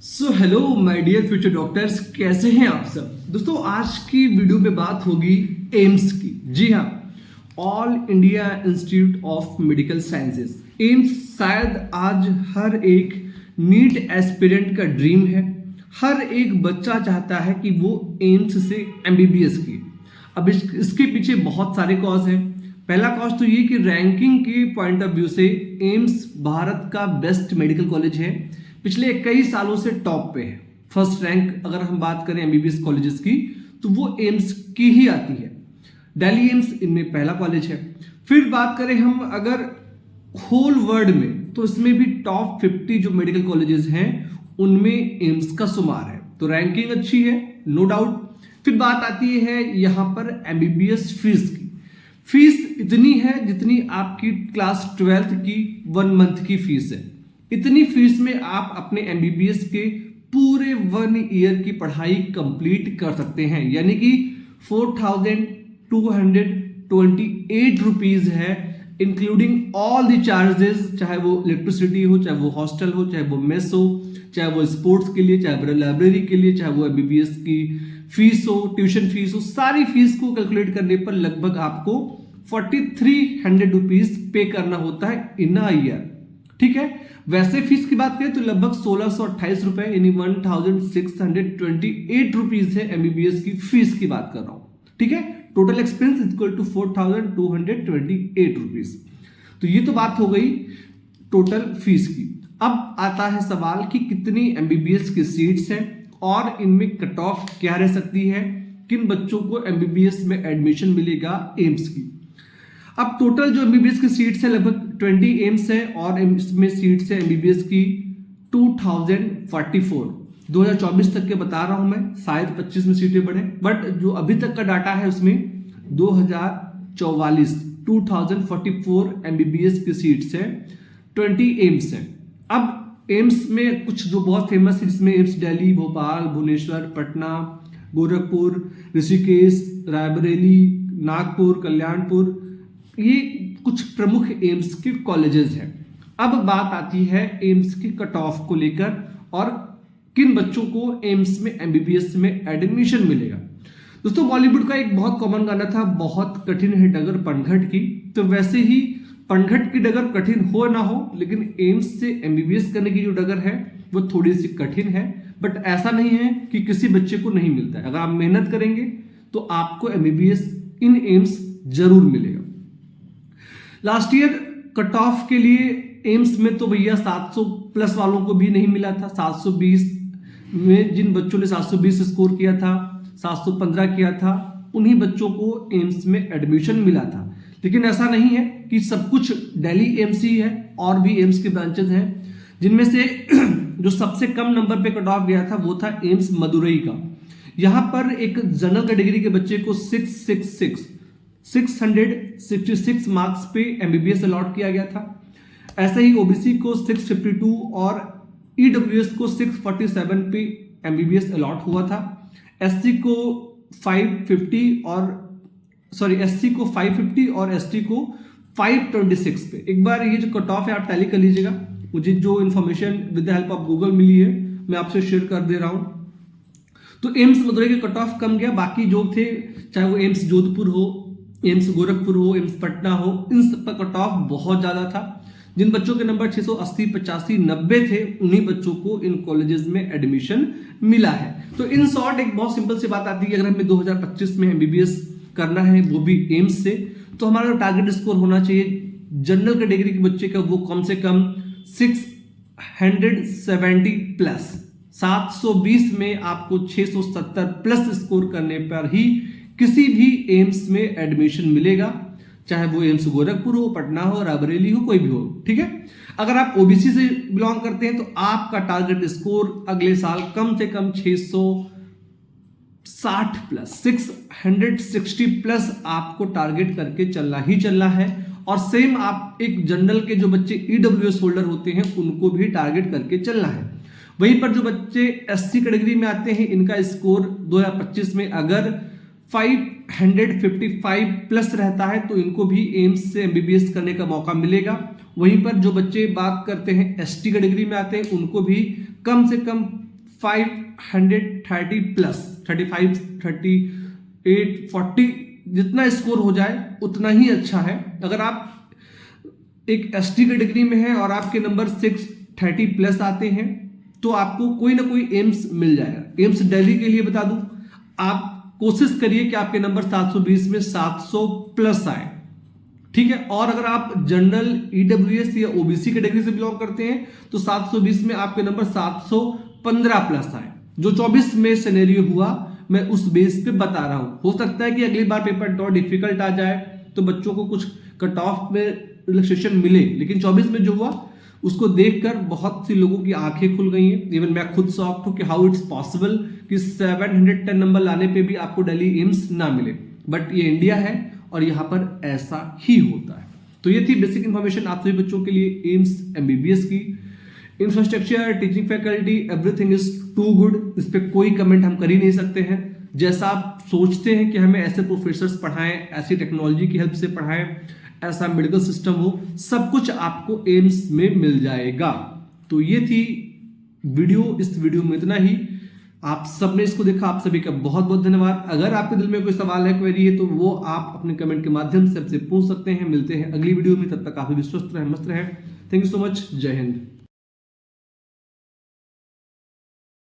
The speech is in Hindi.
So hello my dear future doctors, कैसे हैं आप सब। दोस्तों, आज की वीडियो में बात होगी एम्स की। जी हाँ, all India institute of medical sciences AIIMS शायद आज हर एक नीट एस्पिरेंट का ड्रीम है। हर एक बच्चा चाहता है कि वो एम्स से एमबीबीएस की। अब इसके पीछे बहुत सारे कॉज हैं। पहला कॉज तो ये कि रैंकिंग के पॉइंट ऑफ व्यू से एम्स भारत का बेस्ट मेडिकल कॉलेज है। पिछले कई सालों से टॉप पे है। फर्स्ट रैंक अगर हम बात करें एमबीबीएस कॉलेजेस की तो वो एम्स की ही आती है। दिल्ली एम्स इनमें पहला कॉलेज है। फिर बात करें हम अगर होल वर्ल्ड में तो इसमें भी टॉप 50 जो मेडिकल कॉलेजेस हैं उनमें एम्स का शुमार है। तो रैंकिंग अच्छी है, नो डाउट। फिर बात आती है यहाँ पर एमबीबीएस फीस की। फीस इतनी है जितनी आपकी क्लास 12th की 1 मंथ की फीस है। इतनी फीस में आप अपने एमबीबीएस के पूरे 1 ईयर की पढ़ाई कंप्लीट कर सकते हैं, यानी कि 4,228 रुपीज है, इंक्लूडिंग ऑल द चार्जेस, चाहे वो इलेक्ट्रिसिटी हो, चाहे वो हॉस्टल हो, चाहे वो मेस हो, चाहे वो स्पोर्ट्स के लिए, चाहे वो लाइब्रेरी के लिए, चाहे वो एमबीबीएस की फीस हो, ट्यूशन फीस हो। सारी फीस को कैलकुलेट करने पर लगभग आपको 4,300 रुपीज पे करना होता है इन अ ईयर। ठीक है। वैसे फीस की बात करें तो लगभग 1,628 रुपए यानी 1,628 रुपीज है एमबीबीएस की फीस की बात कर रहा हूं। ठीक है। Total expense equal to 4,228 rupees. तो ये तो बात हो गई टोटल फीस की। अब आता है सवाल कि कितनी एमबीबीएस की सीट्स हैं और इनमें कट ऑफ क्या रह सकती है, किन बच्चों को एमबीबीएस में एडमिशन मिलेगा एम्स की। अब टोटल जो एमबीबीएस की सीट्स है लगभग 20 एम्स है और इसमें सीट्स है एमबीबीएस की 2044। 2024 तक के बता रहा हूं मैं, शायद 25 में सीटें बढ़े, बट जो अभी तक का डाटा है उसमें 2044 एमबीबीएस की सीट्स है, 20 एम्स है। अब एम्स में कुछ जो बहुत फेमस है जिसमें एम्स दिल्ली, भोपाल, भुवनेश्वर, पटना, गोरखपुर, ऋषिकेश, रायबरेली, नागपुर, कल्याणपुर, ये कुछ प्रमुख एम्स के कॉलेजेस हैं। अब बात आती है एम्स की कट ऑफ को लेकर और किन बच्चों को एम्स में एमबीबीएस में एडमिशन मिलेगा। दोस्तों, बॉलीवुड का एक बहुत कॉमन गाना था, बहुत कठिन है डगर पनघट की। तो वैसे ही पनघट की डगर कठिन हो ना हो, लेकिन एम्स से एमबीबीएस करने की जो डगर है वो थोड़ी सी कठिन है। बट ऐसा नहीं है कि किसी बच्चे को नहीं मिलता है। अगर आप मेहनत करेंगे तो आपको एमबीबीएस इन एम्स जरूर मिलेगा। लास्ट ईयर कट ऑफ के लिए एम्स में तो भैया 700 प्लस वालों को भी नहीं मिला था। 720 में जिन बच्चों ने 720 स्कोर किया था, 715 किया था, उन्हीं बच्चों को एम्स में एडमिशन मिला था। लेकिन ऐसा नहीं है कि सब कुछ दिल्ली एम्स ही है, और भी एम्स के ब्रांचेस हैं, जिनमें से जो सबसे कम नंबर पे कट ऑफ गया था वो था एम्स मदुरई का। यहां पर एक जनरल कैटेगरी के बच्चे को 666 मार्क्स पे एमबीबीएस अलॉट किया गया था। ऐसे ही ओबीसी को 652 और ईडब्ल्यूएस को 647 पे एमबीबीएस अलॉट हुआ था। एससी को 550 और एसटी को 526 पे। एक बार ये जो कट ऑफ है आप टैली कर लीजिएगा। मुझे जो information with the help of Google मिली है मैं आपसे शेयर कर दे रहा हूं। तो एम्स मदुरई के कट ऑफ कम गया, बाकी जो थे चाहे वो एम्स जोधपुर हो, एम्स गोरखपुर हो, एम्स पटना हो, इन सब का कट ऑफ बहुत ज्यादा था। जिन बच्चों के नंबर 680, 85, 90 थे उन्हीं बच्चों को इन कॉलेजेस में एडमिशन मिला है। तो इन शॉर्ट एक बहुत सिंपल सी बात आती है, अगर हमें 2025 में एमबीबीएस करना है वो भी एम्स से, तो हमारा टारगेट स्कोर होना चाहिए जनरल कैटेगरी के बच्चे का वो कम से कम 670 प्लस। 720 में आपको 670 प्लस स्कोर करने पर ही किसी भी एम्स में एडमिशन मिलेगा, चाहे वो एम्स गोरखपुर हो, पटना हो, रायबरेली हो, कोई भी हो। ठीक है। अगर आप ओबीसी से बिलोंग करते हैं तो आपका टारगेट स्कोर अगले साल कम से कम 660 प्लस 660 प्लस आपको टारगेट करके चलना ही चलना है। और सेम आप एक जनरल के जो बच्चे ईडब्ल्यूएस होल्डर होते हैं उनको भी टारगेट करके चलना है। वहीं पर जो बच्चे एससी कैटेगरी में आते हैं इनका स्कोर 2025 में अगर 555 प्लस रहता है तो इनको भी एम्स से एमबीबीएस करने का मौका मिलेगा। वहीं पर जो बच्चे बात करते हैं एसटी कैटेगरी में आते हैं उनको भी कम से कम 530 प्लस 35 38 40 जितना स्कोर हो जाए उतना ही अच्छा है। अगर आप एक एसटी कैटेगरी में है और आपके नंबर 630 प्लस आते हैं तो आपको कोई ना कोई एम्स मिल जाएगा। एम्स दिल्ली के लिए बता दूं, आप कोशिश करिए कि आपके नंबर 720 में 700 प्लस आए, ठीक है। और अगर आप जनरल ईडब्ल्यूएस या ओबीसी कैटेगरी से बिलोंग करते हैं तो 720 में आपके नंबर 715 प्लस आए। जो 24 में सिनेरियो हुआ मैं उस बेस पे बता रहा हूं। हो सकता है कि अगली बार पेपर थोड़ा डिफिकल्ट आ जाए तो बच्चों को कुछ कट ऑफ में रिलैक्सेशन मिले, लेकिन 24 में जो हुआ उसको देखकर बहुत सी लोगों की आंखें खुल गई हैं। इवन मैं खुद शॉक्ड हूं कि हाउ इट्स पॉसिबल कि 710 नंबर लाने पे भी आपको दिल्ली एम्स ना मिले, बट ये इंडिया है और यहाँ पर ऐसा ही होता है। तो ये थी बेसिक इंफॉर्मेशन आप सभी बच्चों के लिए एम्स एमबीबीएस की। Infrastructure, teaching faculty, everything is to good, इस पर कोई कमेंट हम कर ही नहीं सकते हैं। जैसा आप सोचते हैं कि हमें ऐसे प्रोफेसर्स पढ़ाएं, ऐसी टेक्नोलॉजी की हेल्प से पढ़ाएं, ऐसा मेडिकल सिस्टम हो, सब कुछ आपको एम्स में मिल जाएगा। तो ये थी वीडियो, इस वीडियो में इतना ही। आप सबने इसको देखा, आप सभी का बहुत बहुत धन्यवाद। अगर आपके दिल में कोई सवाल है, क्वेरी है, तो वो आप अपने कमेंट के माध्यम से हमसे पूछ सकते हैं। मिलते हैं अगली वीडियो में, तब तक आप भी स्वस्थ रहें, मस्त रहें। Thank you so much. जय हिंद।